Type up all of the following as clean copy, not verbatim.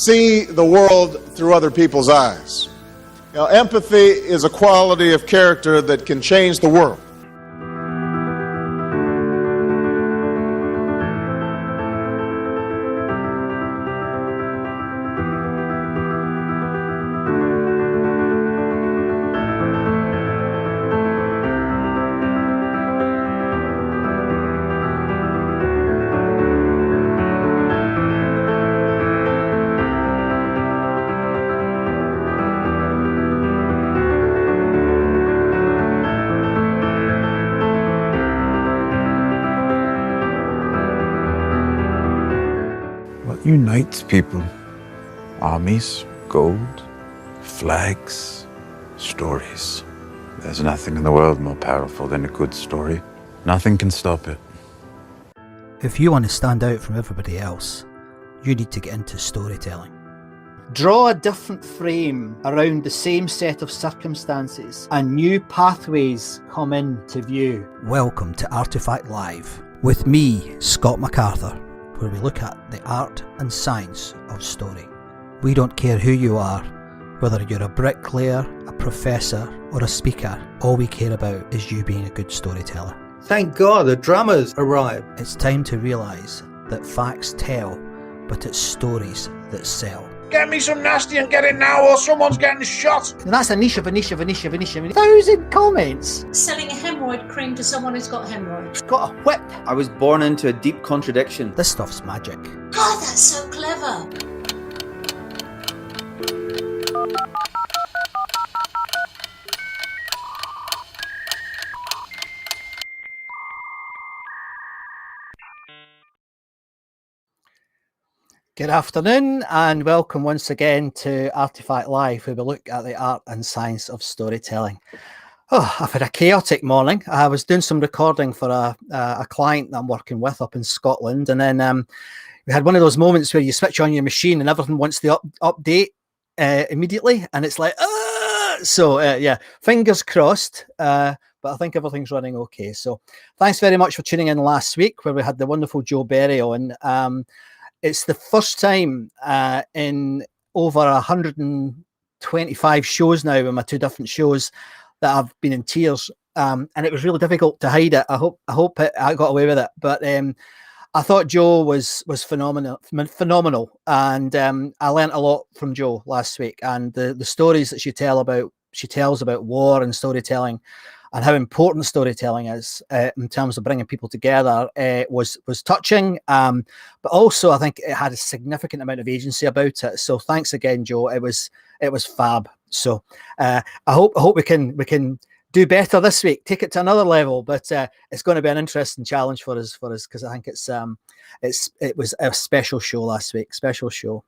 see the world through other people's eyes. Now, empathy is a quality of character that can change the world. What unites people? Armies, gold, flags, stories. There's nothing in the world more powerful than a good story. Nothing can stop it. If you want to stand out from everybody else, you need to get into storytelling. Draw a different frame around the same set of circumstances and new pathways come into view. Welcome to ARTEFACLive with me, Scott MacArthur, where we look at the art and science of story. We don't care who you are, whether you're a bricklayer, a professor or a speaker, all we care about is you being a good storyteller. Thank God the drama's arrived. It's time to realise that facts tell, but it's stories that sell. Get me some nasty and get it now or someone's getting shot. And that's a niche of a niche of a niche of a niche of a 1,000 comments. Selling a hemorrhoid cream to someone who's got hemorrhoids. Got a whip. I was born into a deep contradiction. This stuff's magic. God, that's so clever. Good afternoon and welcome once again to ARTEFACLive, where we look at the art and science of storytelling. Oh, I've had a chaotic morning. I was doing some recording for a client that I'm working with up in Scotland, and then we had one of those moments where you switch on your machine and everything wants to update immediately, and it's like, yeah, fingers crossed, but I think everything's running okay. So thanks very much for tuning in last week, where we had the wonderful Joe Berry on. It's the first time in over 125 shows now, with my two different shows, that I've been in tears, and it was really difficult to hide it. I hope I got away with it, but I thought Joe was phenomenal, and I learnt a lot from Joe last week, and the stories that she tells about war and storytelling, and how important storytelling is in terms of bringing people together was touching, but also I think it had a significant amount of agency about it. So thanks again, Joe. It was fab. So I hope we can do better this week, take it to another level. But it's going to be an interesting challenge for us because I think it was a special show last week, special show.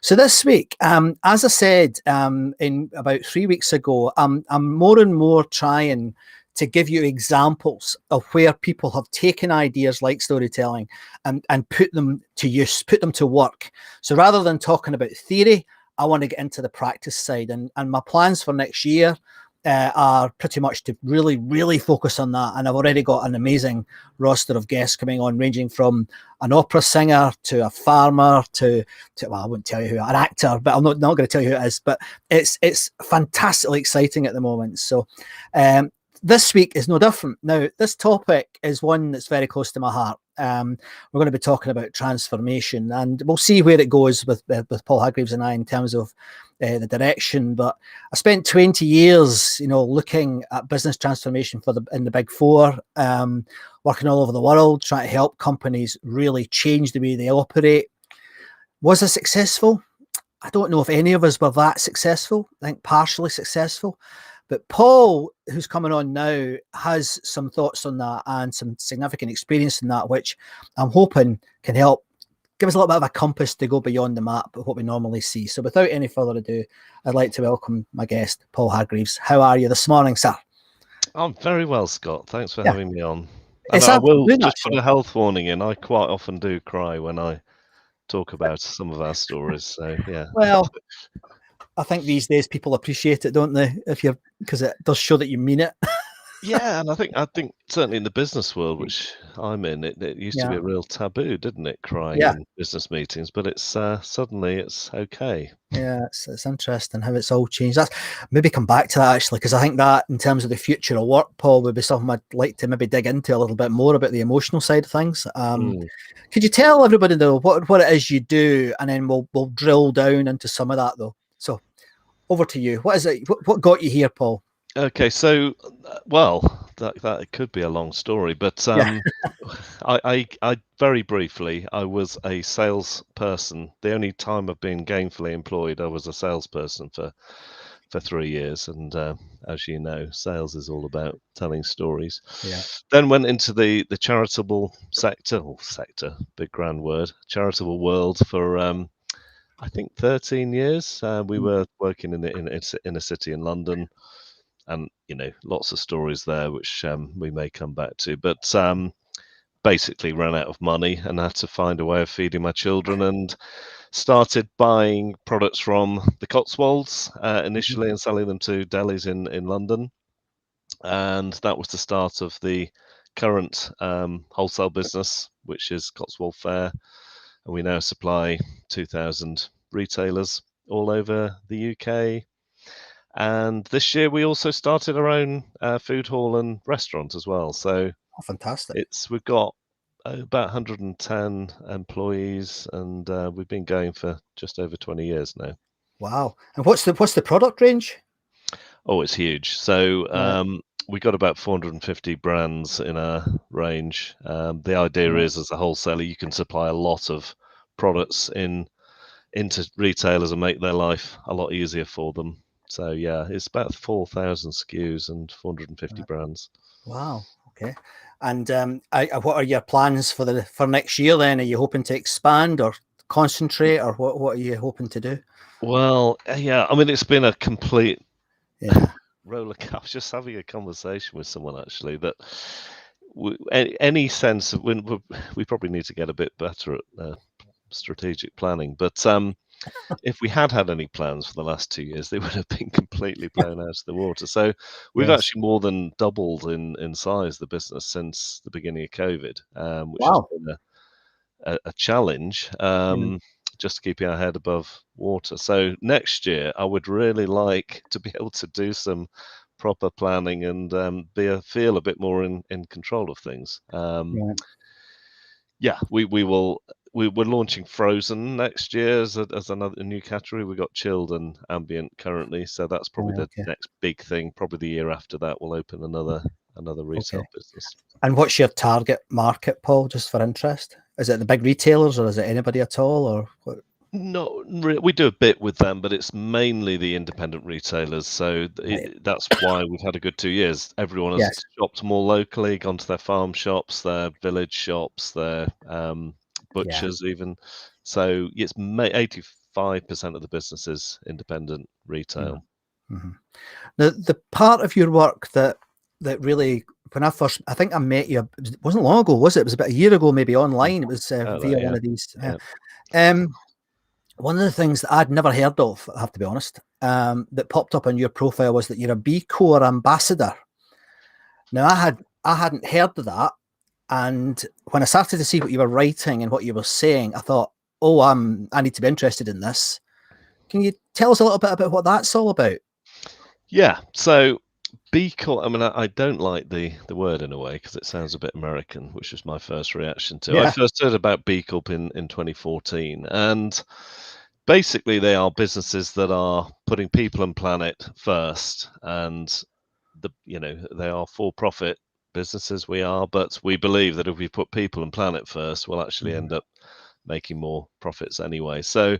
So this week, as I said, in about 3 weeks ago, I'm more and more trying to give you examples of where people have taken ideas like storytelling and put them to use, put them to work. So rather than talking about theory, I want to get into the practice side, and my plans for next year are pretty much to really, really focus on that. And I've already got an amazing roster of guests coming on, ranging from an opera singer to a farmer to well, I won't tell you who, an actor, but I'm not going to tell you who it is. But it's fantastically exciting at the moment. So this week is no different. Now, this topic is one that's very close to my heart. We're going to be talking about transformation, and we'll see where it goes with Paul Hargreaves and I in terms of the direction. But I spent 20 years, looking at business transformation in the Big Four, working all over the world, trying to help companies really change the way they operate. Was I successful? I don't know if any of us were that successful. I think partially successful. But Paul, who's coming on now, has some thoughts on that and some significant experience in that, which I'm hoping can help give us a little bit of a compass to go beyond the map of what we normally see. So without any further ado, I'd like to welcome my guest, Paul Hargreaves. How are you this morning, sir? I'm very well, Scott. Thanks for having me on. And I will just put a health warning in. I quite often do cry when I talk about some of our stories. So, yeah. Well, I think these days people appreciate it, don't they? Because it does show that you mean it. Yeah, and I think certainly in the business world, which I'm in, it used to be Yeah, a real taboo, didn't it, crying yeah, in business meetings? But it's suddenly it's okay. yeah. It's interesting how it's all changed. That's maybe come back to that actually, because I think that in terms of the future of work, Paul, would be something I'd like to maybe dig into a little bit more about the emotional side of things. Mm. Could you tell everybody though what it is you do, and then we'll drill down into some of that though. So over to you. What is it? What got you here, Paul? Okay, so well, that could be a long story, but Yeah. I very briefly, I was a salesperson. The only time I've been gainfully employed, I was a salesperson for 3 years, and as you know, sales is all about telling stories. Yeah. Then went into the charitable sector, big grand word, charitable world for I think 13 years. We were working in a city in London, and lots of stories there which we may come back to, but basically ran out of money and had to find a way of feeding my children, and started buying products from the Cotswolds initially and selling them to delis in London, and that was the start of the current wholesale business, which is Cotswold Fayre, and we now supply 2,000 retailers all over the UK. And this year we also started our own food hall and restaurant as well. So Oh, fantastic. we've got about 110 employees, and we've been going for just over 20 years now. Wow. And what's the product range? Oh, it's huge. So Yeah. we got about 450 brands in our range. The idea Yeah. is, as a wholesaler, you can supply a lot of products into retailers and make their life a lot easier for them. So yeah, it's about 4,000 SKUs and 450 brands. Wow. Okay. And what are your plans for next year then? Are you hoping to expand or concentrate, or what are you hoping to do? Well, yeah, I mean, it's been a complete Yeah. roller coaster. I was just having a conversation with someone actually that any sense of when we probably need to get a bit better at strategic planning, but if we had had any plans for the last 2 years, they would have been completely blown out of the water. So we've Yes. actually more than doubled in size the business since the beginning of COVID, which has Wow. been a challenge, Yeah. just keeping our head above water. So next year, I would really like to be able to do some proper planning and feel a bit more in control of things. Yeah. Yeah, we're launching frozen next year as another new category. We've got chilled and ambient currently, so that's probably the Okay. next big thing. Probably the year after that, we'll open another Okay. retail business. And what's your target market, Paul, just for interest? Is it the big retailers, or is it anybody at all, or what? No, we do a bit with them, but it's mainly the independent retailers. So Right. that's why we've had a good 2 years. Everyone has Yes. shopped more locally, gone to their farm shops, their village shops, their Yeah. butchers even. So it's 85% of the business is independent retail. Mm-hmm. The part of your work that really, when I think I met you, it wasn't long ago, was it? It was about a year ago, maybe online. It was Oh, via yeah, one of these. yeah. One of the things that I'd never heard of, I have to be honest, that popped up on your profile was that you're a B Corp Ambassador. Now, I hadn't heard of that, and when I started to see what you were writing and what you were saying, I thought, oh, I need to be interested in this. Can you tell us a little bit about what that's all about? Yeah. So B Corp, I mean, I don't like the word in a way because it sounds a bit American, which was my first reaction to. I Yeah. first heard about B Corp in 2014, and basically they are businesses that are putting people and planet first, and they are for-profit businesses. We are, but we believe that if we put people and planet first, we'll actually end up making more profits anyway. So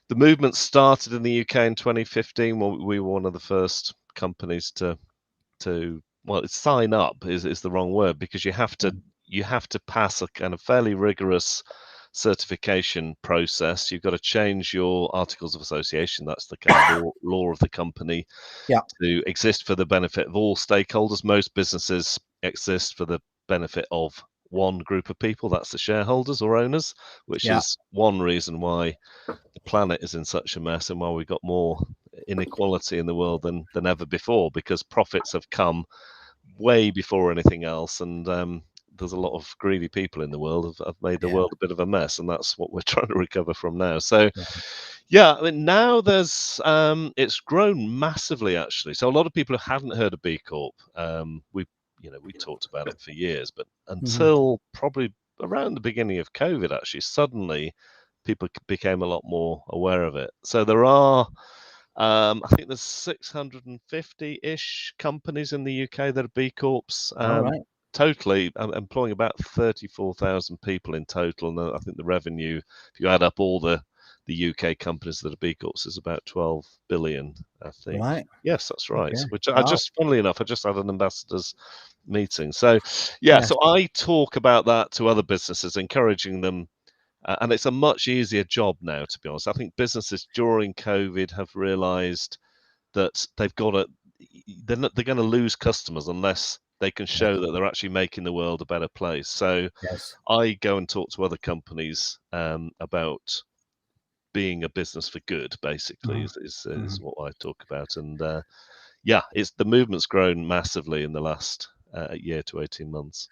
the movement started in the UK in 2015. We were one of the first companies to well, sign up is the wrong word, because you have to pass a kind of fairly rigorous certification process. You've got to change your articles of association. That's the kind of law of the company, Yeah. to exist for the benefit of all stakeholders. Most businesses exist for the benefit of one group of people. That's the shareholders or owners, which Yeah. is one reason why the planet is in such a mess and why we've got more inequality in the world than ever before, because profits have come way before anything else, and there's a lot of greedy people in the world have made the world a bit of a mess, and that's what we're trying to recover from now. So, yeah, I mean, now there's it's grown massively actually. So a lot of people who hadn't heard of B Corp, we talked about it for years, but until probably around the beginning of COVID, actually, suddenly people became a lot more aware of it. So there are, I think there's 650-ish companies in the UK that are B Corps. Totally employing about 34,000 people in total, and I think the revenue, if you add up all the UK companies that are B Corps, is about 12 billion, I think. Right. Yes, that's right. Okay. Which funnily enough, I just had an ambassadors meeting. So, yeah, so I talk about that to other businesses, encouraging them. And it's a much easier job now, to be honest. I think businesses during COVID have realized that they've got to, they're going to lose customers unless they can show that they're actually making the world a better place. So I go and talk to other companies about being a business for good, basically, is what I talk about. And it's the movement's grown massively in the last year to 18 months.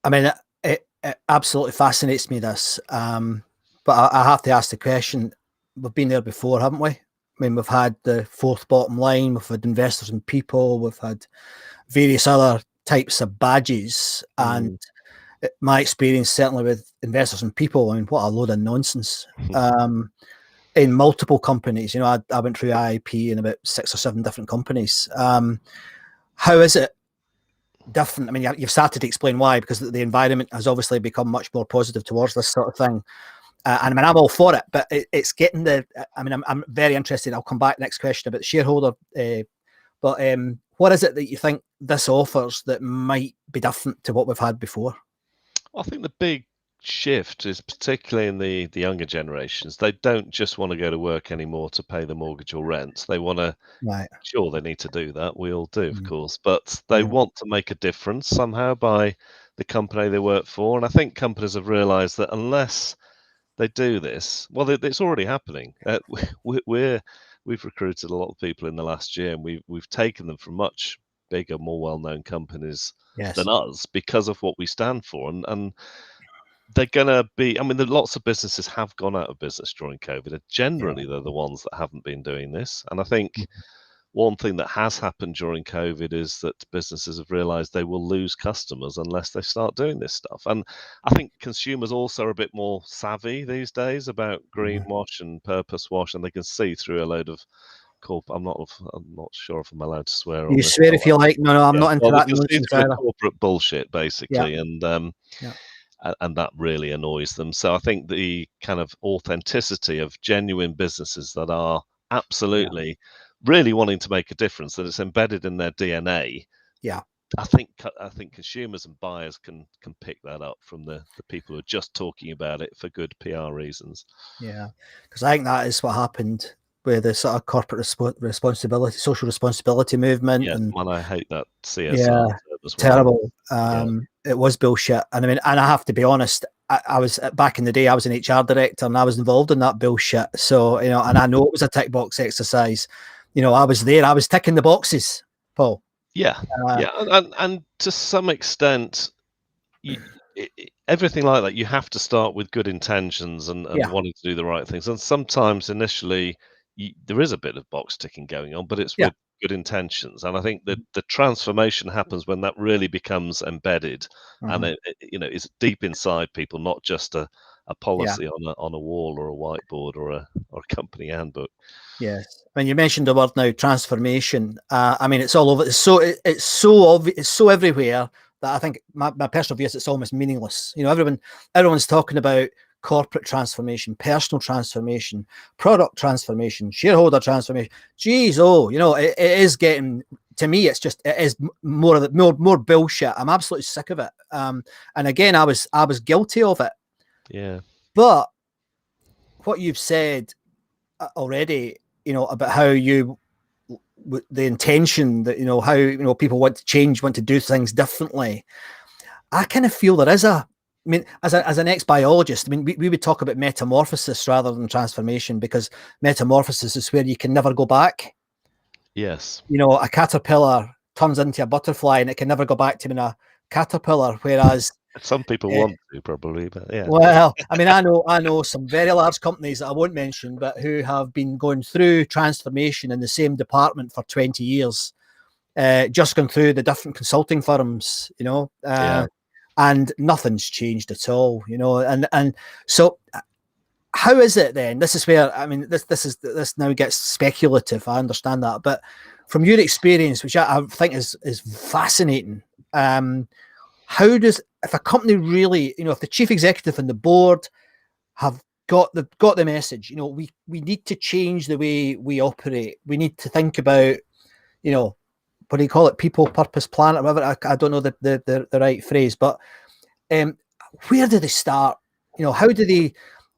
I mean, it absolutely fascinates me, this. But I have to ask the question, we've been there before, haven't we? I mean, we've had the fourth bottom line, we've had investors and people, we've had various other types of badges. And my experience, certainly with investors and people, I mean, what a load of nonsense. In multiple companies, you know, I went through IIP in about 6 or 7 different companies. How is it different? I mean, you've started to explain why, because the environment has obviously become much more positive towards this sort of thing. And I mean, I'm all for it, but it's getting I mean, I'm very interested. I'll come back next question about the shareholder. But what is it that you think this offers that might be different to what we've had before? I think the big shift is particularly in the younger generations. They don't just want to go to work anymore to pay the mortgage or rent. They want to, sure, they need to do that. We all do, of course, but they want to make a difference somehow by the company they work for. And I think companies have realized that unless they do this, well, it's already happening. We've recruited a lot of people in the last year, and we've taken them from much bigger, more well-known companies than us because of what we stand for. And they're going to be, I mean, lots of businesses have gone out of business during COVID. And generally, they're the ones that haven't been doing this. And I think one thing that has happened during COVID is that businesses have realized they will lose customers unless they start doing this stuff. And I think consumers also are a bit more savvy these days about greenwash and purpose wash, and they can see through a load of I'm not sure if I'm allowed to swear on You this. swear if you like. No, I'm not into that nonsense either. Corporate bullshit, basically, and that really annoys them. So I think the kind of authenticity of genuine businesses that are absolutely really wanting to make a difference, that it's embedded in their DNA. I think consumers and buyers can pick that up from the people who are just talking about it for good PR reasons. Yeah, because I think that is what happened with the sort of corporate responsibility, social responsibility movement. And I hate that CSR. As well. Terrible. It was bullshit. And I mean, and I have to be honest, I was back in the day, I was an HR director and I was involved in that bullshit. So, you know, and I know it was a tick box exercise. You know, I was there, I was ticking the boxes, Paul. And to some extent, everything like that, you have to start with good intentions and wanting to do the right things. And sometimes initially there is a bit of box ticking going on, but it's with good intentions. And I think that the transformation happens when that really becomes embedded and it is deep inside people, not just a policy on a wall or a whiteboard or a company handbook. Yes, when you mentioned the word now, transformation. I mean, it's all over. It's so obvious. It's so everywhere that I think my personal view is it's almost meaningless. You know, everyone's talking about corporate transformation, personal transformation, product transformation, shareholder transformation. Geez, you know, it is getting, to me, it is more bullshit. I'm absolutely sick of it. And again, I was guilty of it. Yeah. But what you've said already, you know, about how the intention that, you know, how, you know, people want to change, want to do things differently. I kind of feel there is I mean, as an ex-biologist, I mean, we would talk about metamorphosis rather than transformation, because metamorphosis is where you can never go back. Yes. You know, a caterpillar turns into a butterfly and it can never go back to being a caterpillar. Whereas, Some people want to probably, but yeah. well, I mean, I know some very large companies that I won't mention, but who have been going through transformation in the same department for 20 years, just gone through the different consulting firms, and nothing's changed at all, and so how is it then? This is where, I mean, this now gets speculative. I understand that, but from your experience, which I think is fascinating, how does, if a company really, if the chief executive and the board have got the message, we need to change the way we operate. We need to think about, what do you call it? People, purpose, planet, whatever. I don't know the right phrase, but where do they start? How do they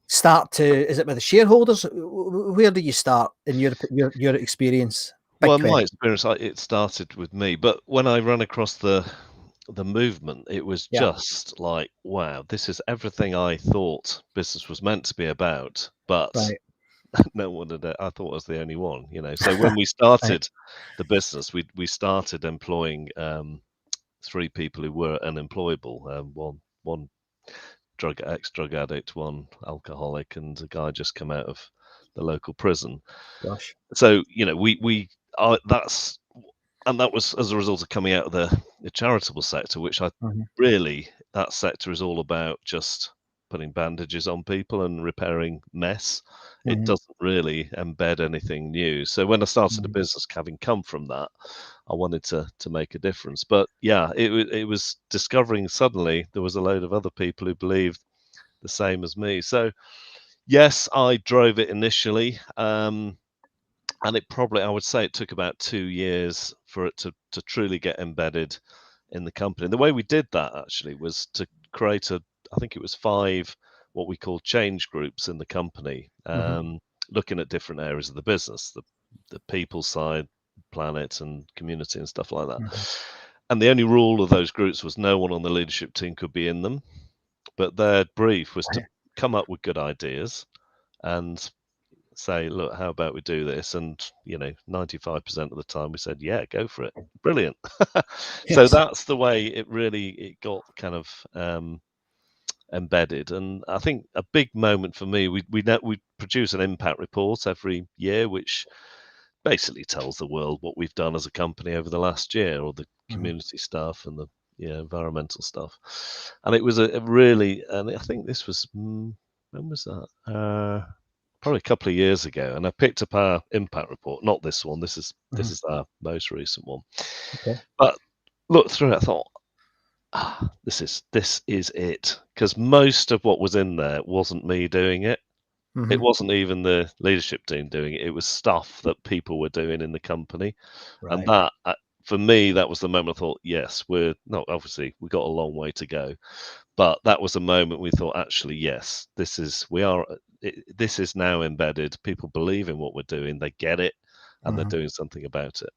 start to? Is it with the shareholders? Where do you start in your experience? Well, in my experience, it started with me, but when I ran across the movement, it was just like, wow, this is everything I thought business was meant to be about, but no one had. I thought I was the only one, So when we started the business, we started employing 3 people who were unemployable. One ex-drug addict, one alcoholic, and a guy just come out of the local prison. Gosh. So that was as a result of coming out of the charitable sector, which really, that sector is all about just putting bandages on people and repairing mess. It doesn't really embed anything new. So when I started a business, having come from that, I wanted to make a difference. But yeah, it was discovering suddenly there was a load of other people who believed the same as me. So yes, I drove it initially. And I would say it took about 2 years for it to truly get embedded in the company. And the way we did that actually was to create I think it was 5 what we call change groups in the company, looking at different areas of the business, the people side, planet and community and stuff like that. And the only rule of those groups was no one on the leadership team could be in them, but their brief was to come up with good ideas and say, look, how about we do this? And 95% of the time we said, yeah, go for it, brilliant. So that's the way it got kind of embedded. And I think a big moment for me, we produce an impact report every year, which basically tells the world what we've done as a company over the last year, or the community stuff and the environmental stuff. And it was a really, and I think this was, when was that? Probably a couple of years ago, and I picked up our impact report. Not this one. This is our most recent one. Okay. But looked through it, I thought, this is it, because most of what was in there wasn't me doing it. It wasn't even the leadership team doing it. It was stuff that people were doing in the company, and that for me, that was the moment I thought, yes, obviously we got a long way to go, but that was the moment we thought, actually, yes, this is now embedded. People believe in what we're doing, they get it, and they're doing something about it.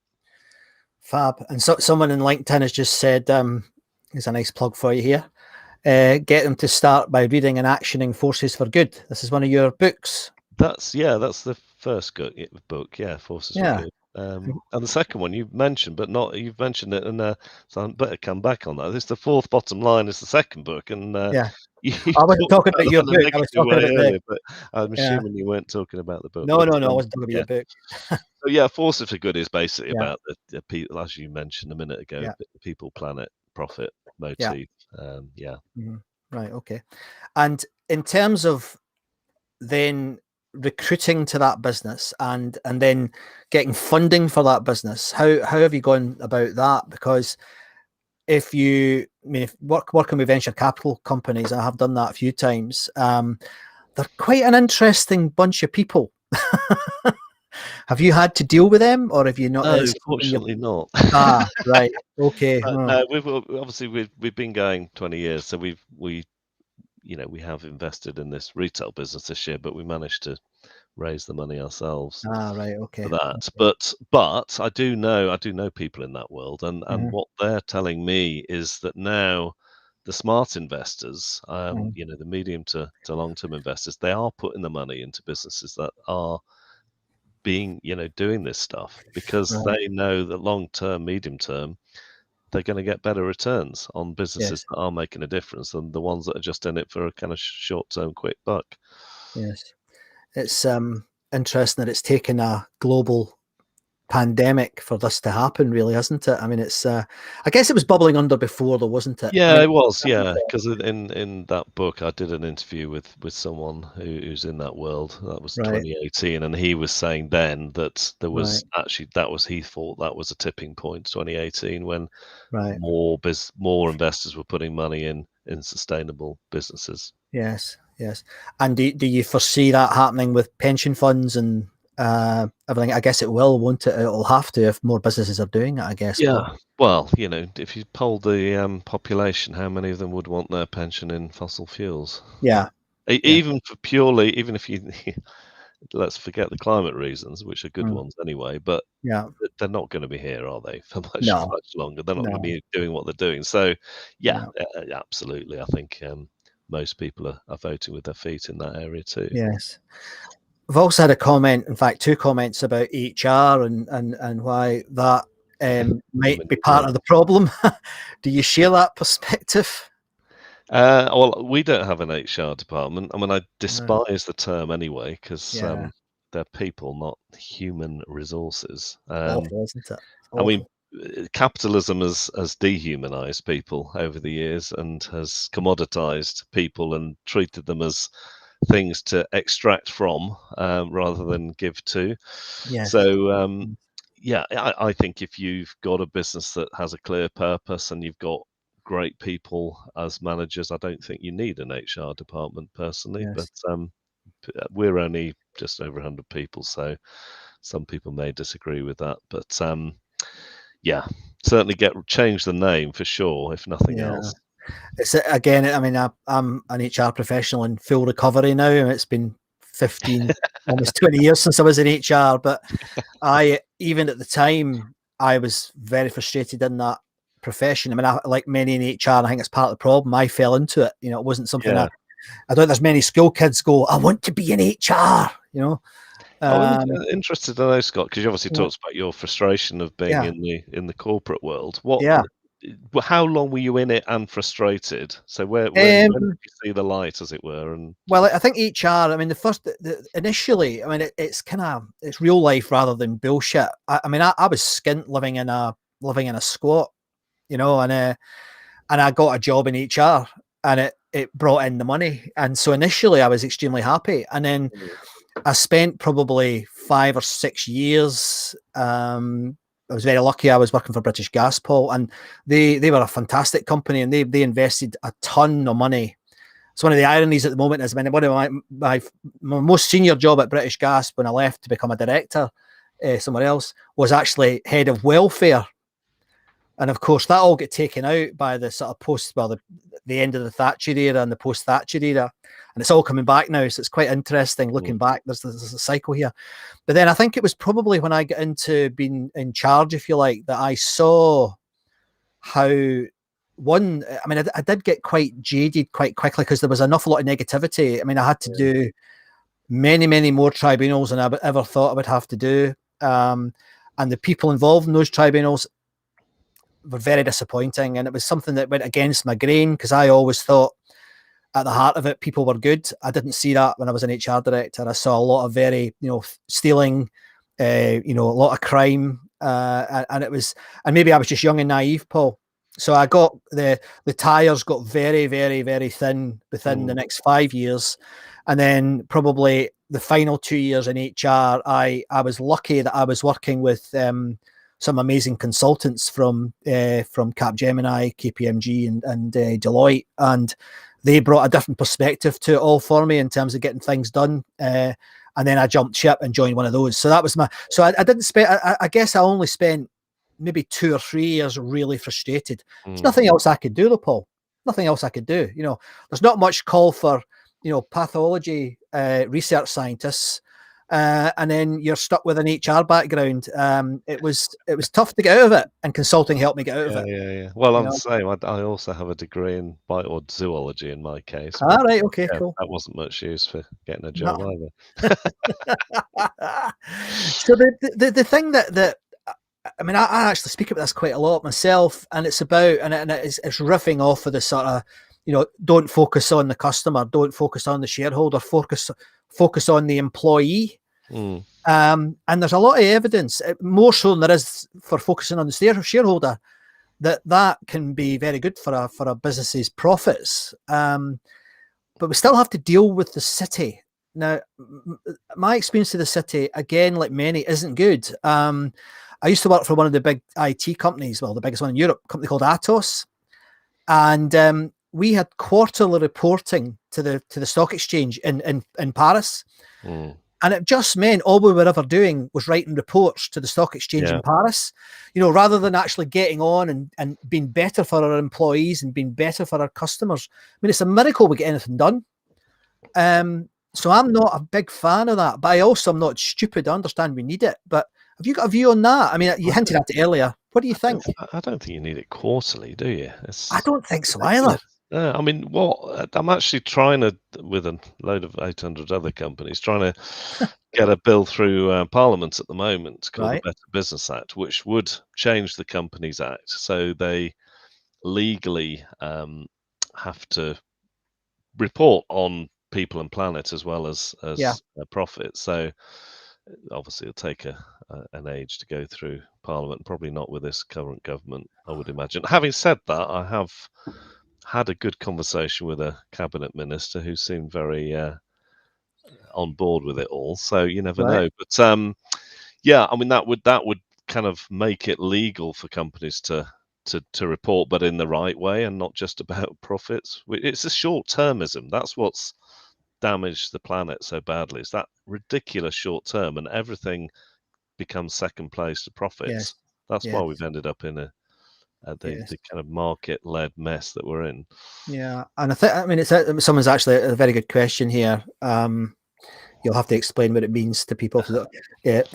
Fab. And so someone in LinkedIn has just said, here's a nice plug for you here. Get them to start by reading and actioning Forces for Good. This is one of your books. That's the first book. Yeah, Forces for Good. And the second one you've mentioned, but you've mentioned it, and so I better come back on that. This the fourth bottom line is the second book, and I wasn't talking about your book. I was talking about earlier, but I'm assuming you weren't talking about the book. No, I wasn't talking about your book. So yeah, Forces for Good is basically about the people, as you mentioned a minute ago, people, planet, profit, motive. Right. Okay. And in terms of then recruiting to that business and then getting funding for that business, how have you gone about that? Because if working with venture capital companies, I have done that a few times, they're quite an interesting bunch of people. Have you had to deal with them, or have you not? No, fortunately not. Right. Okay. No, we've been going 20 years, so we have invested in this retail business this year, but we managed to raise the money ourselves. Right. Okay. For that, okay. But I do know people in that world, and what they're telling me is that now the smart investors, the medium to long-term investors, they are putting the money into businesses that are being, doing this stuff because Right. they know that long term, medium term, they're going to get better returns on businesses Yes. that are making a difference than the ones that are just in it for a kind of short term, quick buck. Yes. It's interesting that it's taken a global pandemic for this to happen, really, isn't it? I mean, it's I guess it was bubbling under before, though, wasn't it? I Yeah, mean, it was. Yeah, because in that book, I did an interview with someone who's in that world. That was right, 2018, and he was saying then that there right, was actually he thought that was a tipping point, 2018, when right. more investors were putting money in sustainable businesses. Yes, yes. And do you foresee that happening with pension funds and everything? I guess it will, won't it? It'll have to if more businesses are doing it, I guess, Paul. Yeah. Well, if you polled the population, how many of them would want their pension in fossil fuels? Yeah, yeah, Even even if you let's forget the climate reasons, which are good mm, ones anyway, but yeah. they're not going to be here, are they, for much No, much longer? They're not going to no, be doing what they're doing. So, yeah, no. absolutely. I think most people are voting with their feet in that area too. Yes. I've also had a comment, in fact, two comments about HR and why that might be part of the problem. Do you share that perspective? Well, we don't have an HR department. I mean, I No. despise the term anyway because Yeah, they're people, not human resources. awful, isn't it? I mean, Awful. capitalism has dehumanized people over the years and has commoditized people and treated them as things to extract from rather than give to. Yes. So, Mm. yeah, I think if you've got a business that has a clear purpose and you've got great people as managers, I don't think you need an HR department personally. But Yes. we're only just over 100 people, so some people may disagree with that. But yeah, certainly change the name for sure, if nothing Yeah. else. It's again, I mean, I'm an HR professional in full recovery now, and it's been 15, almost 20 years since I was in HR. But even at the time, I was very frustrated in that profession. I mean, like many in HR, and I think it's part of the problem. I fell into it. It wasn't something Yeah. I don't think there's many school kids go, I want to be in HR, I'm Um, interested to know, Scott, because you obviously yeah, talked about your frustration of being yeah. in the corporate world. Yeah. How long were you in it and frustrated? So when did Um, you see the light, as it were? And well, I think HR, I mean, initially, I mean, it's real life rather than bullshit. I mean, I was skint living in a squat, and I got a job in HR, and it brought in the money. And so initially I was extremely happy. And then I spent probably 5 or 6 years. I was very lucky. I was working for British Gas, Paul, and they were a fantastic company, and they invested a ton of money. So one of the ironies at the moment is, one of my most senior job at British Gas when I left to become a director somewhere else was actually head of welfare. And of course, that all got taken out by the sort of the end of the Thatcher era and the post-Thatcher era. And it's all coming back now. So it's quite interesting looking back. There's a cycle here. But then I think it was probably when I got into being in charge, if you like, that I saw how I did get quite jaded quite quickly because there was an awful lot of negativity. I mean, I had to do many, many more tribunals than I ever thought I would have to do. And the people involved in those tribunals were very disappointing, and it was something that went against my grain because I always thought at the heart of it people were good. I didn't see that when I was an HR director. I saw a lot of very stealing, a lot of crime, and maybe I was just young and naive, Paul. So I got the tires got very, very, very thin within the next 5 years, and then probably the final 2 years in HR, I was lucky that I was working with some amazing consultants from Capgemini, KPMG, and Deloitte, and they brought a different perspective to it all for me in terms of getting things done. And then I jumped ship and joined one of those. So that was I didn't spend. I guess I only spent maybe 2 or 3 years really frustrated. There's nothing else I could do, though, Paul. Nothing else I could do. There's not much call for pathology research scientists. and then you're stuck with an HR background. It was tough to get out of it, and consulting helped me get out of it. Yeah. Well, You I'm the know? same. I also have a degree in or zoology in my case, Ah, but right, okay, yeah, cool. that wasn't much use for getting a No. job either. So the thing that I mean, I actually speak about this quite a lot myself, and it's about and it's riffing off of the sort of, don't focus on the customer, don't focus on the shareholder, focus on the employee. Mm. And there's a lot of evidence, more so than there is for focusing on the shareholder, that can be very good for a business's profits. But we still have to deal with the city. Now, my experience of the city, again, like many, isn't good. I used to work for one of the big IT companies, well, the biggest one in Europe, a company called Atos, and we had quarterly reporting to the stock exchange in Paris. Mm. And it just meant all we were ever doing was writing reports to the stock exchange Yeah. in Paris, rather than actually getting on and being better for our employees and being better for our customers. I mean, it's a miracle we get anything done. So I'm not a big fan of that, but I also am not stupid. I understand we need it. But have you got a view on that? I mean, you hinted at it earlier. What do you think? I don't think you need it quarterly, do you? I don't think so either. I mean, I'm actually trying to, with a load of 800 other companies, trying to get a bill through Parliament at the moment called the Right. Better Business Act, which would change the Companies Act. So they legally have to report on people and planet as well as Yeah. profit. So obviously it'll take an age to go through Parliament, probably not with this current government, I would imagine. Having said that, I have had a good conversation with a cabinet minister who seemed very on board with it all. So you never Right. know. But yeah, I mean that would kind of make it legal for companies to report, but in the right way and not just about profits. It's a short-termism. That's what's damaged the planet so badly. It's that ridiculous short term, and everything becomes second place to profits. Yes. That's why Yes. we've ended up in the Yes. kind of market-led mess that we're in. Yeah, and I mean, someone's actually a very good question here. You'll have to explain what it means to people.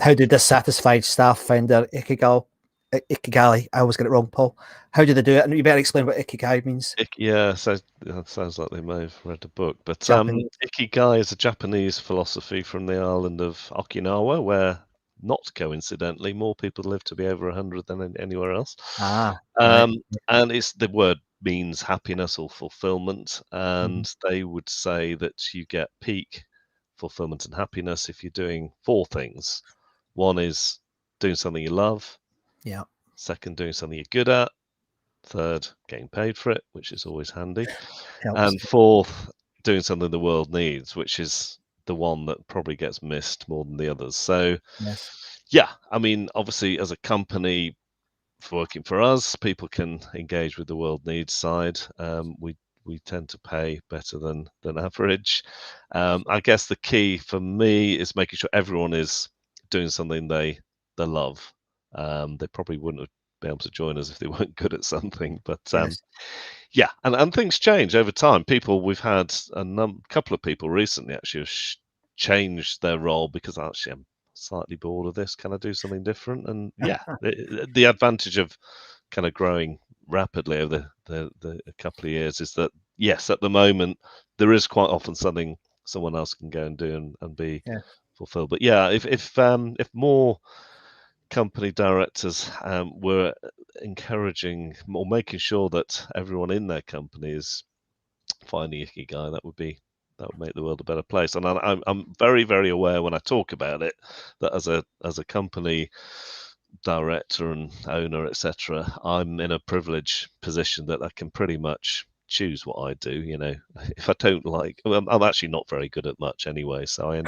How do dissatisfied staff find their ikigai? I always get it wrong, Paul. How do they do it? And you better explain what ikigai means. Yeah, so that sounds like they may have read a book. But Japanese. ikigai is a Japanese philosophy from the island of Okinawa, where, not coincidentally, more people live to be over 100 than anywhere else. Ah, right. And it's the word means happiness or fulfillment, and they would say that you get peak fulfillment and happiness if you're doing four things. One is doing something you love. Yeah. Second, doing something you're good at. Third, getting paid for it, which is always handy. Helps. And fourth, doing something the world needs, which is the one that probably gets missed more than the others. So, Yes. yeah, I mean, obviously, as a company working for us, people can engage with the world needs side. We tend to pay better than average. I guess the key for me is making sure everyone is doing something they love. They probably wouldn't have been able to join us if they weren't good at something. But Yes. yeah, and things change over time. We've had a couple of people recently actually have changed their role because actually I'm slightly bored of this. Can I do something different? And yeah, the advantage of kind of growing rapidly over the couple of years is that yes, at the moment there is quite often something someone else can go and do and be fulfilled. But yeah, if more company directors were encouraging or making sure that everyone in their company is finding ikigai, that would make the world a better place. And I'm very, very aware when I talk about it that as a company director and owner, etc., I'm in a privileged position that I can pretty much choose what I do. If I don't like, I'm actually not very good at much anyway, so I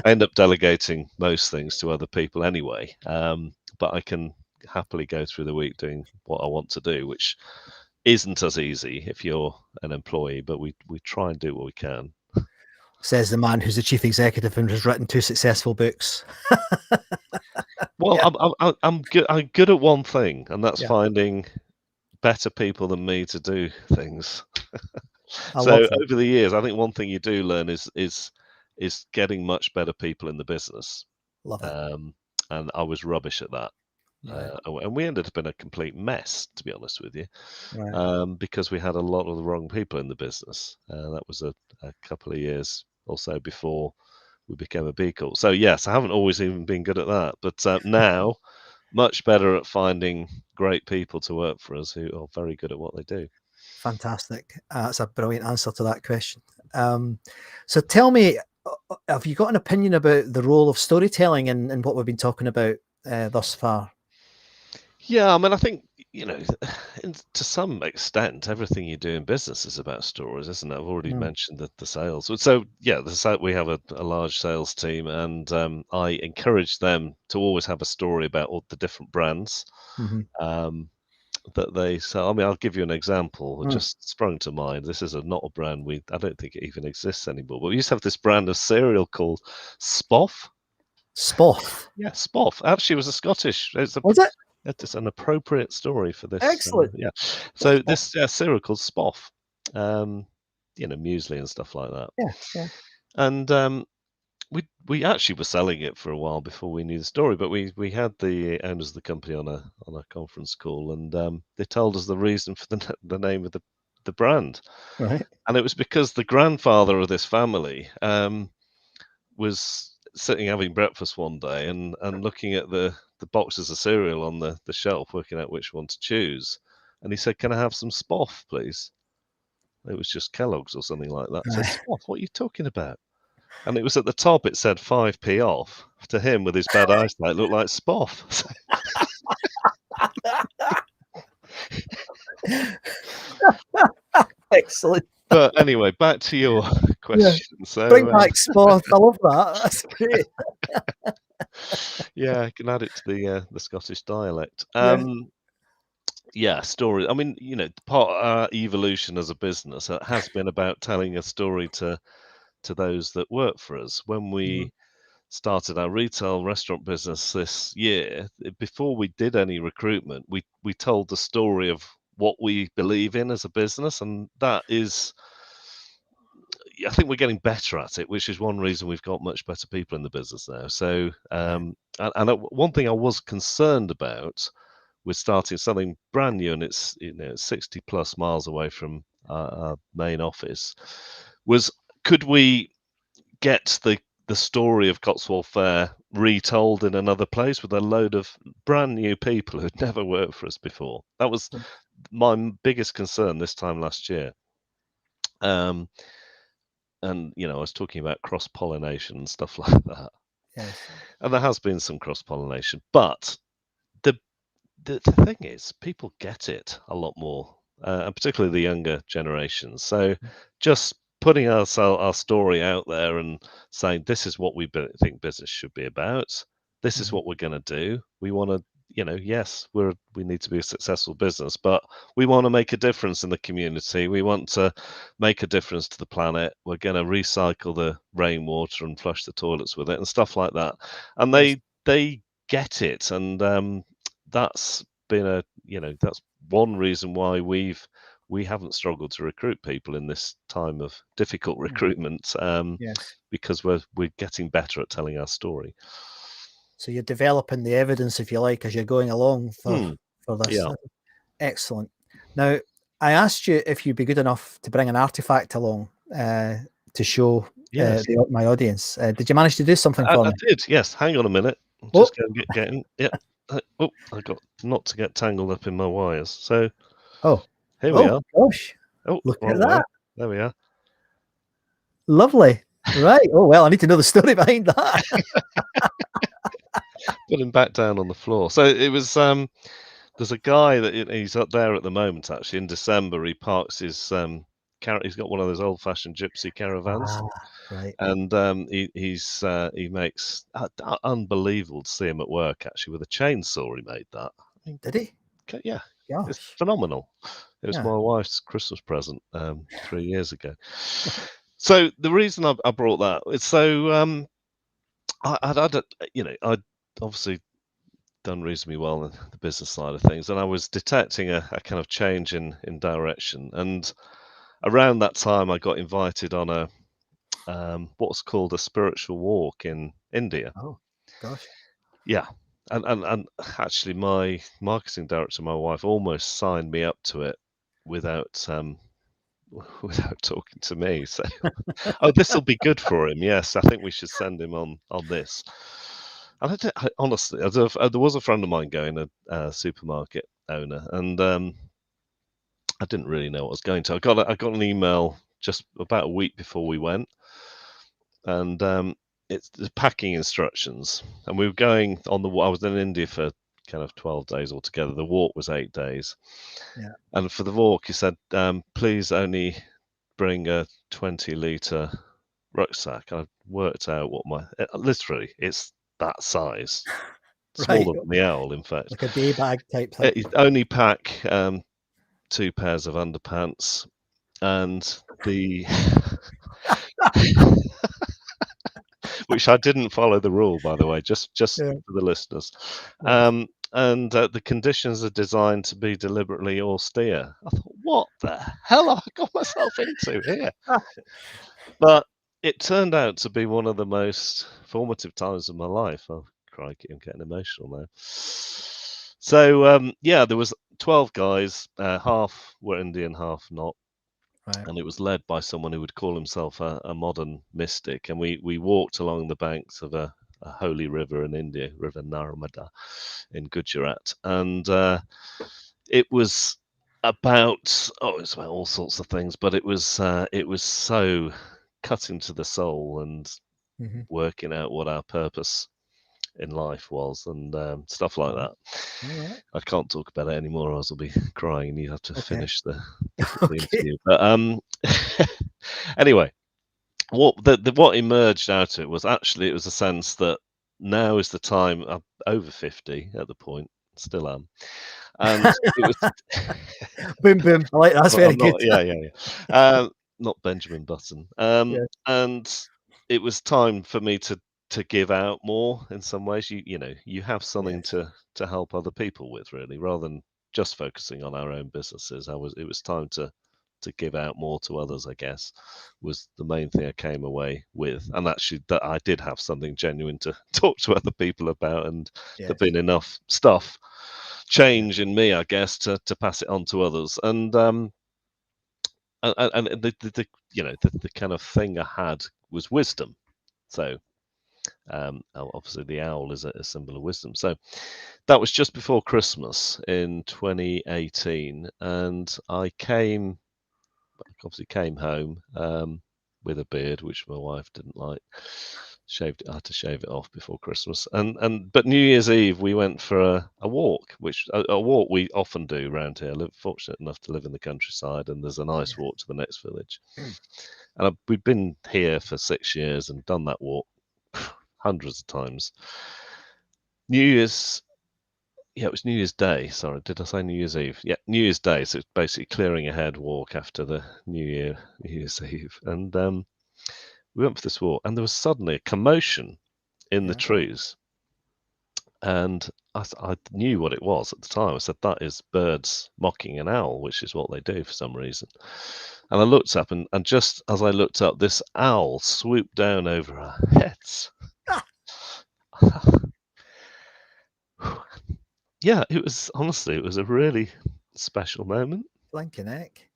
end up delegating most things to other people anyway. But I can happily go through the week doing what I want to do, which isn't as easy if you're an employee, but we try and do what we can. Says the man who's the chief executive and has written 2 successful books. Well, Yeah. I'm good at one thing, and that's Yeah. finding better people than me to do things. I So love that. over the years, I think one thing you do learn is is getting much better people in the business. Love it. And I was rubbish at that. Right. And we ended up in a complete mess, to be honest with you, Right. because we had a lot of the wrong people in the business. That was a couple of years or so before we became a B Corp. So yes, I haven't always even been good at that, but now much better at finding great people to work for us who are very good at what they do. Fantastic. That's a brilliant answer to that question. So tell me, have you got an opinion about the role of storytelling in what we've been talking about thus far? Yeah, I mean, I think, to some extent, everything you do in business is about stories, isn't it? I've already mentioned the sales. So, yeah, we have a large sales team, and I encourage them to always have a story about all the different brands that they sell. I mean, I'll give you an example. It just sprung to mind. This is not a brand I don't think it even exists anymore, but we used to have this brand of cereal called Spoff. Spoff? Yeah, Spoff. Actually, it was a Scottish. Was it? It's an appropriate story for this. Excellent. Yeah. So this cereal called Spoff, muesli and stuff like that. Yeah. And we actually were selling it for a while before we knew the story, but we had the owners of the company on a conference call, and they told us the reason for the name of the brand, Right. and it was because the grandfather of this family was sitting having breakfast one day and looking at the boxes of cereal on the shelf, working out which one to choose. And he said, "Can I have some Spoff, please?" It was just Kellogg's or something like that. I said, "Spoff, what are you talking about?" And it was at the top, it said 5p off. To him, with his bad eyesight, it looked like Spoff. Excellent. But anyway, back to your question. Yeah. So Bring back Spoff. I love that. That's great. yeah, I can add it to the Scottish dialect. Yeah, story. I mean, part of our evolution as a business has been about telling a story to those that work for us. When we started our retail restaurant business this year, before we did any recruitment, we told the story of what we believe in as a business, and that is, I think we're getting better at it, which is one reason we've got much better people in the business now. So, and one thing I was concerned about with starting something brand new, and it's 60 plus miles away from our main office, was could we get the story of Cotswold Fayre retold in another place with a load of brand new people who'd never worked for us before? That was my biggest concern this time last year. And I was talking about cross-pollination and stuff like that. Yes. And there has been some cross-pollination, but the thing is, people get it a lot more, and particularly the younger generations. So just putting our story out there and saying, this is what we think business should be about. This is what we're going to do. We want to, yes, we need to be a successful business, but we want to make a difference in the community. We want to make a difference to the planet. We're going to recycle the rainwater and flush the toilets with it and stuff like that. And they get it. And that's been that's one reason why we haven't struggled to recruit people in this time of difficult recruitment, because we're getting better at telling our story. So you're developing the evidence, if you like, as you're going along for this. Yeah. Excellent. Now, I asked you if you'd be good enough to bring an artifact along to show my audience. Did you manage to do something for me? I did, yes. Hang on a minute. Just go and get in. Yeah. Oh, I got not to get tangled up in my wires. So, here we are. Gosh. Oh, look at that. Way. There we are. Lovely. Right. Oh, well, I need to know the story behind that. Put him back down on the floor. So it was, there's a guy that he's up there at the moment, actually. In December, he parks his, he's got one of those old-fashioned gypsy caravans. Right. And he makes unbelievable to see him at work, actually, with a chainsaw. He made that. Did he? Yeah. Gosh. It's phenomenal. It was my wife's Christmas present 3 years ago. So the reason I brought that is so I'd obviously done reasonably well in the business side of things, and I was detecting a kind of change in direction. And around that time, I got invited on a what's called a spiritual walk in India. Oh, gosh. Yeah. And actually, my marketing director, my wife, almost signed me up to it without without talking to me. So, oh, this will be good for him. Yes, I think we should send him on this. And honestly, there was a friend of mine going, a supermarket owner, and I didn't really know what I was going to. I got an email just about a week before we went, and it's the packing instructions. And we were going on the. I was in India for kind of 12 days altogether. The walk was 8 days. Yeah. And for the walk, he said, please only bring a 20-litre rucksack. I worked out what literally, it's that size. Right. Smaller than the owl, in fact. Like a day bag type thing. Only pack 2 pairs of underpants and the which I didn't follow the rule, by the way, just Yeah. for the listeners. Yes. And the conditions are designed to be deliberately austere. I thought, what the hell have I got myself into here? But it turned out to be one of the most formative times of my life. Oh, crikey, I'm getting emotional now. So, yeah, there was 12 guys, half were Indian, half not. Right. And it was led by someone who would call himself a modern mystic. And we walked along the banks of a holy river in India, River Narmada in Gujarat. And it was about, it's about all sorts of things, but it was so cutting to the soul and working out what our purpose in life was and stuff like that. Right. I can't talk about it anymore, or else I'll be crying and you have to finish the Okay. interview. But anyway, what emerged out of it was actually, it was a sense that now is the time. I'm over 50 at the point, still am, and it was Boom, boom. I like that. That's very good. Yeah. Not Benjamin Button. Yeah. And it was time for me to give out more in some ways. You have something Yes. to help other people with, really, rather than just focusing on our own businesses. It was time to give out more to others, I guess, was the main thing I came away with. And actually, that I did have something genuine to talk to other people about, and there'd been enough stuff change in me, I guess, to pass it on to others. And the kind of thing I had was wisdom. So obviously the owl is a symbol of wisdom. So that was just before Christmas in 2018, and I obviously came home with a beard, which my wife didn't like. I had to shave it off before Christmas, but New Year's Eve we went for a walk, which a walk we often do around here. I'm fortunate enough to live in the countryside, and there's a nice walk to the next village. And we've been here for 6 years and done that walk hundreds of times. It was New Year's Day. Sorry, did I say New Year's Eve? Yeah, New Year's Day. So it's basically clearing a head walk after the New Year's Eve. And we went for this walk, and there was suddenly a commotion in the trees. And I knew what it was at the time. I said, that is birds mocking an owl, which is what they do for some reason. And I looked up, and just as I looked up, this owl swooped down over our heads. Yeah, it was a really special moment. Blinking heck.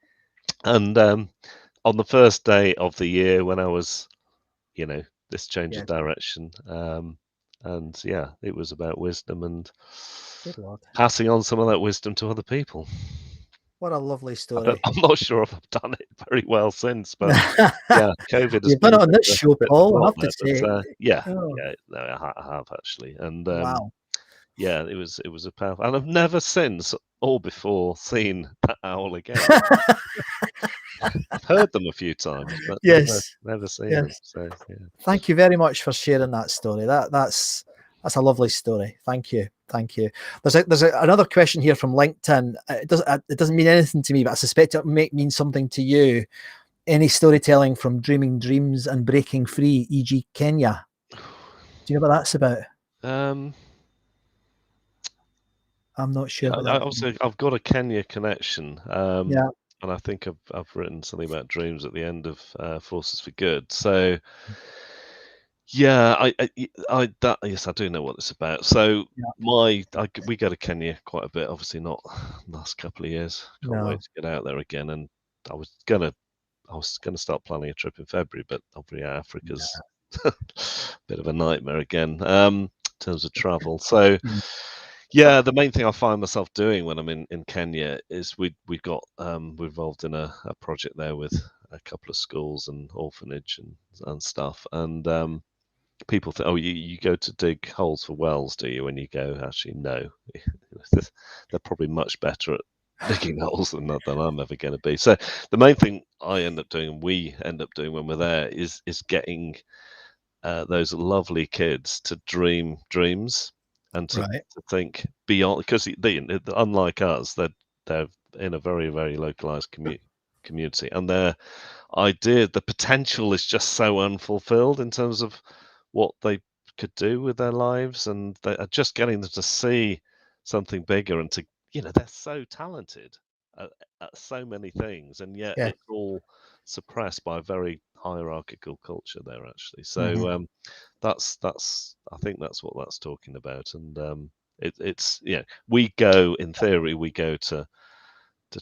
And on the first day of the year, when I was, this change of direction, and yeah, it was about wisdom and passing on some of that wisdom to other people. What a lovely story. I'm not sure if I've done it very well since, but yeah, COVID has You've done it on this show, Paul, I have to say. No, I have actually, and wow. Yeah, it was a powerful, and I've never since or before seen that owl again. I've heard them a few times, but never seen them. So yeah. Thank you very much for sharing that story. That's a lovely story. Thank you. There's another question here from LinkedIn. It doesn't mean anything to me, but I suspect it might mean something to you. Any storytelling from dreaming dreams and breaking free, e.g., Kenya? Do you know what that's about? I'm not sure. Obviously, I've got a Kenya connection. and I think I've written something about dreams at the end of Forces for Good. So yeah, yes, I do know what it's about. So we go to Kenya quite a bit. Obviously, not last couple of years. Can't No. wait to get out there again. And I was gonna start planning a trip in February, but obviously Africa's a bit of a nightmare again in terms of travel. So Mm. yeah, the main thing I find myself doing when I'm in Kenya is we're involved in a project there with a couple of schools and orphanage and stuff. And people think, oh, you go to dig holes for wells, do you? When you go, actually, no. They're probably much better at digging holes than I'm ever going to be. So the main thing I end up doing, and we end up doing when we're there, is getting those lovely kids to dream dreams and to Right. think beyond, because unlike us, they're in a very, very localized community, and their idea, the potential is just so unfulfilled in terms of what they could do with their lives, and they are just getting them to see something bigger and to, they're so talented at so many things, and yet Yeah. it's all suppressed by a very hierarchical culture there, actually. Mhm. So I think that's what that's talking about. And it's we go, in theory, we go to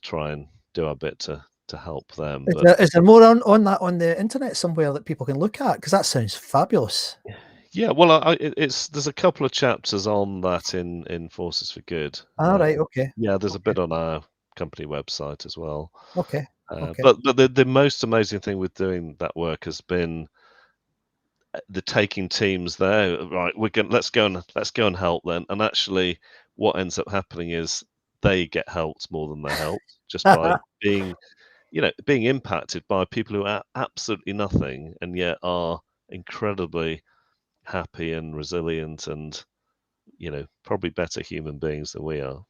try and do our bit to help them. But Is there more on that on the internet somewhere that people can look at? Because that sounds fabulous. yeah, well, there's a couple of chapters on that in Forces for Good. All right. Okay. Yeah, there's a Okay. bit on our company website as well. Okay. Okay. But the most amazing thing with doing that work has been the taking teams there. Right, let's go and help them. And actually, what ends up happening is they get helped more than they're helped, just by being impacted by people who are absolutely nothing and yet are incredibly happy and resilient and probably better human beings than we are.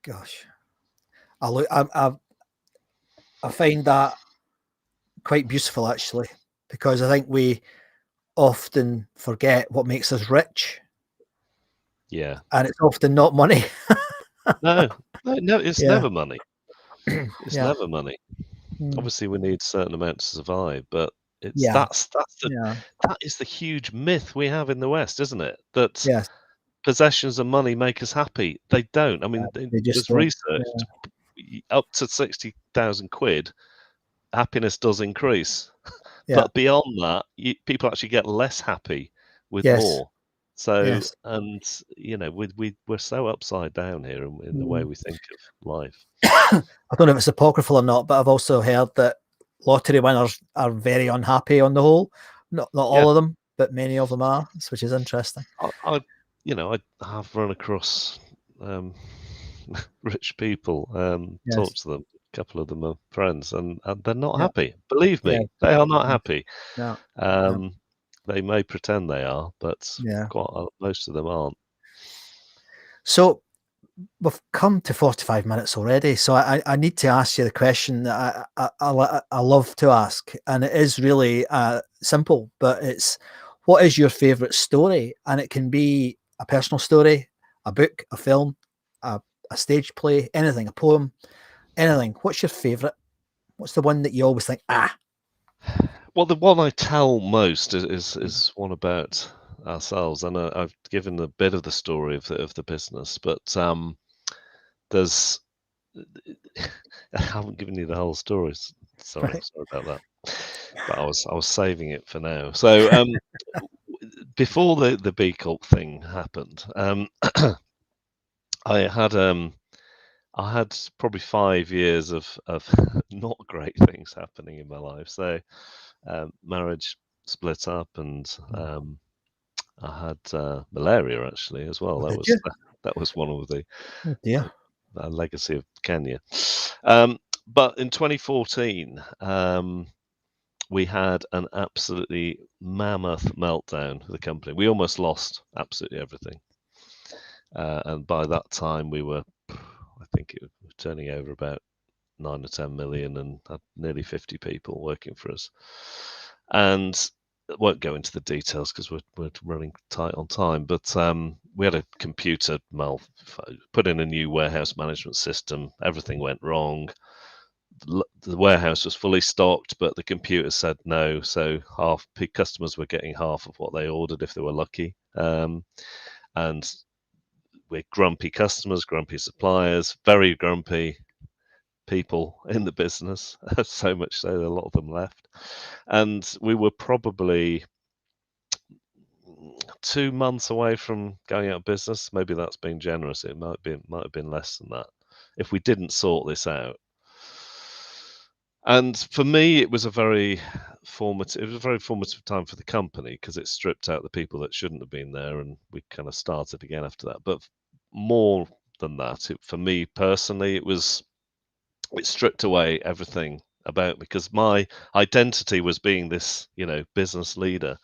Gosh, I find that quite beautiful actually, because I think we often forget what makes us rich, Yeah. and it's often not money. No, it's Yeah. never money. It's Yeah. never money. Mm. Obviously, we need certain amounts to survive, but it's Yeah. Yeah. that is the huge myth we have in the West, isn't it? That Yes. possessions and money make us happy. They don't. I mean, They just there's don't. research Yeah. up to 60,000 quid, happiness does increase. Yeah. But beyond that, people actually get less happy with Yes. more. So, Yes. and we're so upside down here in the way Mm. we think of life. I don't know if it's apocryphal or not, but I've also heard that lottery winners are very unhappy on the whole. Not Yeah, all of them, but many of them are, which is interesting. I have run across rich people, Yes. talked to them. A couple of them are friends, and they're not Yeah. happy. Believe Yeah. me, they are not Yeah. happy. No. No. Um, they may pretend they are, but Yeah. most of them aren't. So we've come to 45 minutes already, so I need to ask you the question that I love to ask, and it is really simple, but it's, what is your favorite story? And it can be a personal story, a book, a film, a stage play, anything, a poem, anything. What's your favorite? What's the one that you always think, Well, the one I tell most is one about ourselves, and I've given a bit of the story of the business, but there's I haven't given you the whole story. Sorry, right? sorry about that. But I was saving it for now. So before the B Corp thing happened, I had probably 5 years of not great things happening in my life. So marriage split up, and I had malaria actually as well. Oh, That did was you? that was one of the Oh dear. legacy of Kenya. But in 2014, we had an absolutely mammoth meltdown for the company. We almost lost absolutely everything. And by that time, we were, I think it was turning over about 9 or 10 million and had nearly 50 people working for us. And I won't go into the details because we're running tight on time, but we had a computer put in a new warehouse management system. Everything went wrong. the warehouse was fully stocked, but the computer said no. So customers were getting half of what they ordered if they were lucky. And we're grumpy customers, grumpy suppliers, very grumpy people in the business. So much so that a lot of them left. And we were probably 2 months away from going out of business. Maybe that's being generous. It might have been less than that if we didn't sort this out. And for me, it was a very formative time for the company because it stripped out the people that shouldn't have been there, and we kind of started again after that. But more than that, for me personally, it stripped away everything about me because my identity was being this, business leader.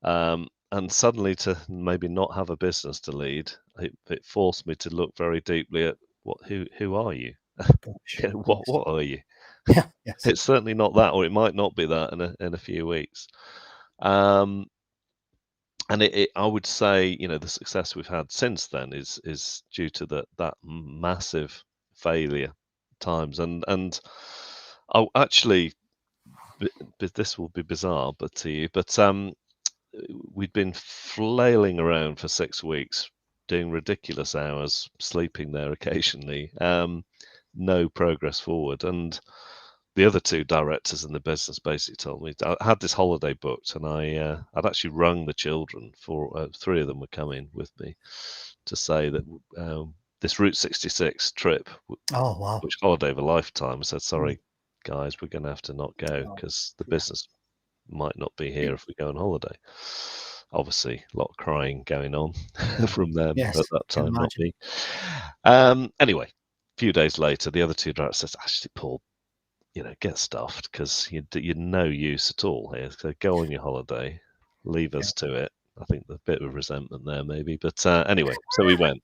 And suddenly to maybe not have a business to lead, it forced me to look very deeply at who are you? What are you? Yeah, yes. It's certainly not that, or it might not be that in a few weeks. And I would say, the success we've had since then is due to that massive failure times. And I'll actually, this will be bizarre, but to you, but we'd been flailing around for 6 weeks, doing ridiculous hours, sleeping there occasionally, no progress forward. And the other two directors in the business basically told me I had this holiday booked, and I'd actually rung the children for 3 of them were coming with me to say that this Route 66 trip, Oh, wow. which holiday of a lifetime, I said, sorry, guys, we're going to have to not go because the business might not be here if we go on holiday. Obviously, a lot of crying going on from them at that time, not me. Anyway, a few days later, the other two directors said, actually, Paul, get stuffed because you're no use at all here. So go on your holiday, leave us to it. I think there's a bit of resentment there, maybe. But anyway, so we went.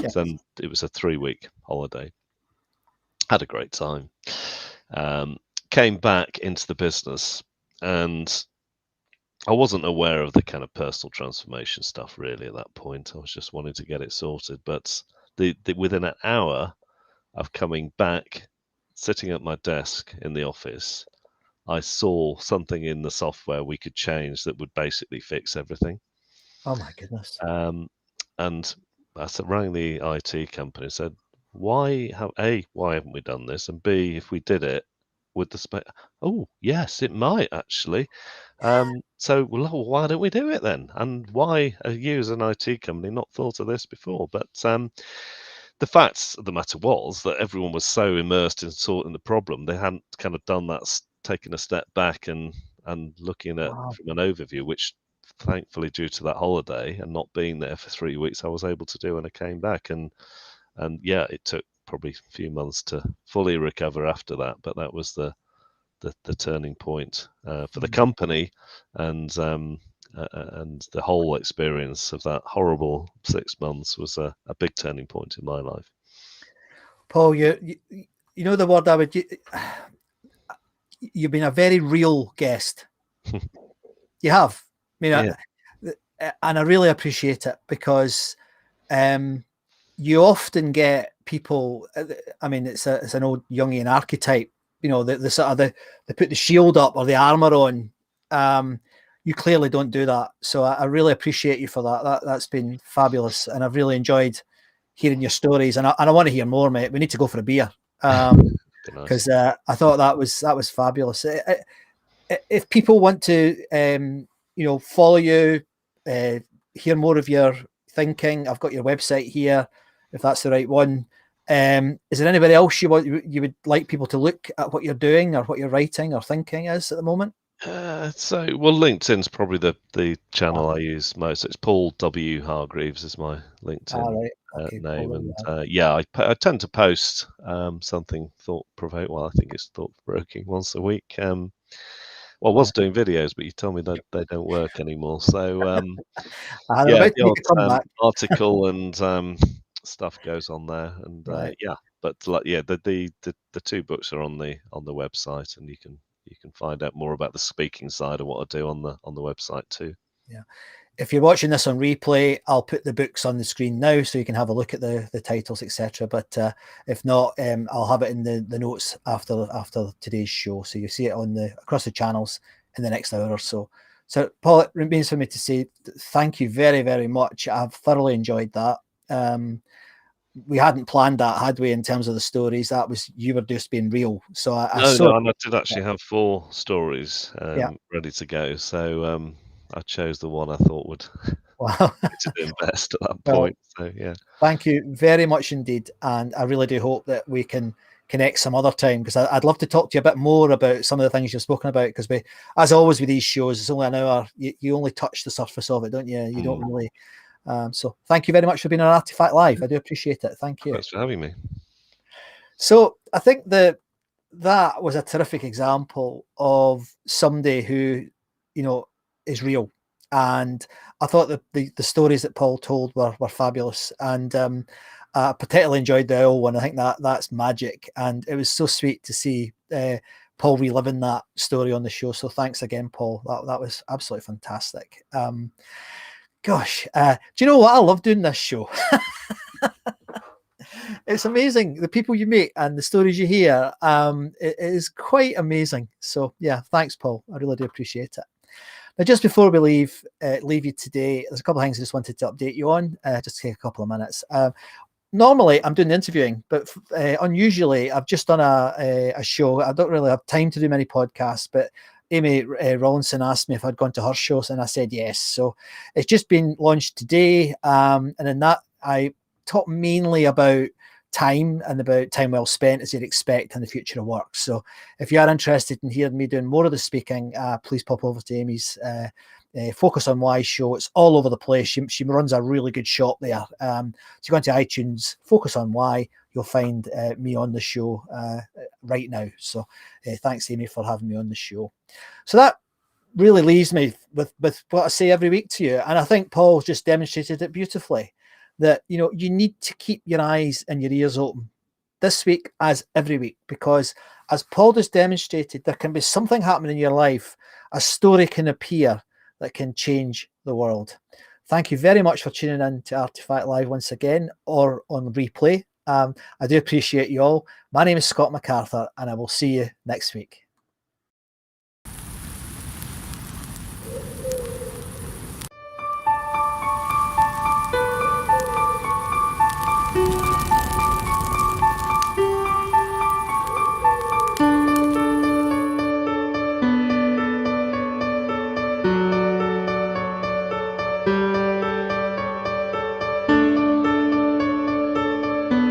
So it was a 3-week holiday. Had a great time. Came back into the business, and I wasn't aware of the kind of personal transformation stuff really at that point. I was just wanting to get it sorted. But within an hour of coming back, sitting at my desk in the office, I saw something in the software we could change that would basically fix everything. Oh my goodness. And I rang the IT company and said, why haven't we done this? And B, if we did it, would the spec? Oh, yes, it might actually. So, well, why don't we do it then? And why are you as an IT company not thought of this before? But the fact of the matter was that everyone was so immersed in sorting the problem, they hadn't kind of done that, taken a step back and looking at from an overview, which thankfully due to that holiday and not being there for 3 weeks, I was able to do when I came back. And yeah, it took probably a few months to fully recover after that, but that was the turning point for the company, and the whole experience of that horrible 6 months was a big turning point in my life. Paul, you know the word I would. You've been a very real guest. You have. I mean, and I really appreciate it because you often get people. I mean, it's an old Jungian archetype. The sort of they put the shield up or the armor on. You clearly don't do that, so I really appreciate you for that. That's been fabulous, and I've really enjoyed hearing your stories. And I want to hear more, mate. We need to go for a beer because I thought that was fabulous. If people want to, follow you, hear more of your thinking, I've got your website here, if that's the right one. Is there anybody else you would like people to look at what you're doing or what you're writing or thinking is at the moment? LinkedIn's probably the channel I use most. It's Paul W. Hargreaves is my LinkedIn name, and I tend to post something thought-provoking. Well, I think it's thought-provoking once a week. I was doing videos, but you told me that they don't work anymore. So the odd article and stuff goes on there, and but the 2 books are on the website, and you can find out more about the speaking side of what I do on the website too. Yeah. If you're watching this on replay, I'll put the books on the screen now so you can have a look at the titles, etc. But if not, I'll have it in the notes after today's show, so you see it on across the channels in the next hour or so. So, Paul, it remains for me to say thank you very, very much. I've thoroughly enjoyed that. We hadn't planned that, had we, in terms of the stories? That was, you were just being real. So No, and I did actually have 4 stories Yeah. ready to go. So I chose the one I thought would Wow. fit in best at that Well, point. So yeah. Thank you very much indeed. And I really do hope that we can connect some other time, because I'd love to talk to you a bit more about some of the things you've spoken about, because we, as always with these shows, it's only an hour. You only touch the surface of it, don't you? You don't really. So thank you very much for being on ARTEFACLive. I do appreciate it. Thank you. Thanks for having me. So I think that was a terrific example of somebody who, you know, is real. And I thought that the stories that Paul told were fabulous. And I particularly enjoyed the owl one. I think that's magic. And it was so sweet to see Paul reliving that story on the show. So thanks again, Paul. That was absolutely fantastic. Gosh, do you know what? I love doing this show. It's amazing, the people you meet and the stories you hear. It is quite amazing. So yeah, thanks, Paul. I really do appreciate it. Now, just before we leave you today, there's a couple of things I just wanted to update you on. Just take a couple of minutes. Normally, I'm doing the interviewing, but unusually, I've just done a show. I don't really have time to do many podcasts, but Amy Rawlinson asked me if I'd gone to her shows, and I said yes. So it's just been launched today, and in that, I talk mainly about time and about time well spent, as you'd expect in the future of work. So if you are interested in hearing me doing more of the speaking, please pop over to Amy's Focus on Why show. It's all over the place. She runs a really good shop there. So you go into iTunes, Focus on Why, you'll find me on the show right now. So thanks, Amy, for having me on the show. So that really leaves me with what I say every week to you. And I think Paul just demonstrated it beautifully, that, you know, you need to keep your eyes and your ears open this week as every week, because as Paul just demonstrated, there can be something happening in your life, a story can appear that can change the world. Thank you very much for tuning in to ARTEFACLive once again, or on replay. I do appreciate you all. My name is Scott MacArthur, and I will see you next week.